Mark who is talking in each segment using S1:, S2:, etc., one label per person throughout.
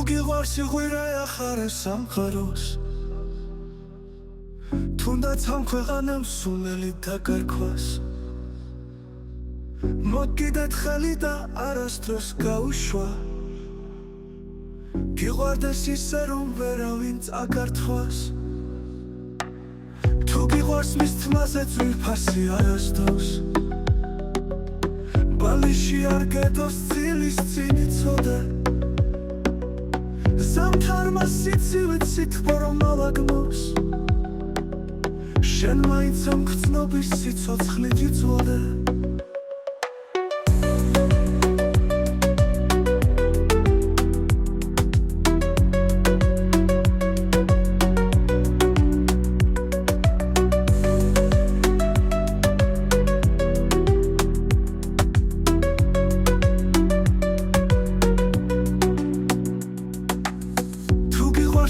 S1: გიყვარს იღვირე ახარე სამყაროს თუნდაც ამ ქვეყანამ სულელი დაგარქვას მოგიდეთ ხელი და არასდროს გაუშვა გიყვარდეს ისე რომ ვერავინ წაგართვას თუ გიყვარს მის თმაზე ძვირფასი არასდროს ბალიში არ გედოს ცილის წინ იცოდე ზამთარმა სიცივით სითბო რომ ავაგმოს შენ მაინც ამ გრძნობის სიცოცხლით იწვოდე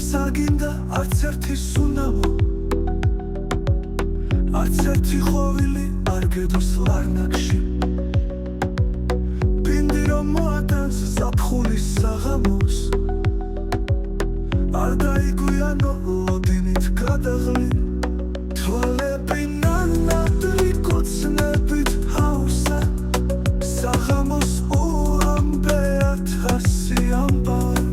S1: საგინდა არც ერთი სუნამო არც ერთი ხოვილი არ გედოს ლარნაკში ბინდი რომ მოატანს ზაფხულის საღამოს არ დაიგვიანო ლოდინით გადაღლი თვალები ნანადრი კოცნებით ჰაუსა საღამოს უამბე ათასი ამბავი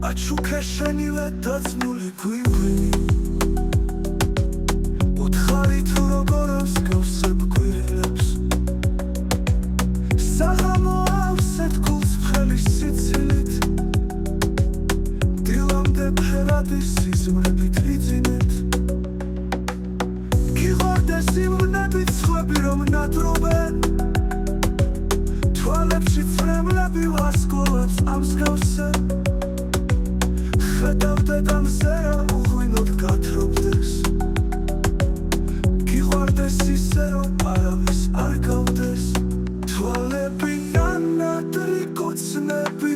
S1: აჩუქეშენილე დაცმული გვიგვინი უთხარი თუ როგორ მსგავსებ გვირილებს საღამო ავსეთ გულს ფხელის სიცილით დილამდე ფერადი სიზმრებით ვიძინეთ გიყვარდეს იმნებით სხვები რომ ნადრობენ თვალებში წრემლები ვასკოლებს ამსგავსე ხედავდეთ ამ სერა უღვინოდ გათრობდეს გიყვარდეს ისე რომ არავის არ გავდეს თვალები ნანადრი კოცნები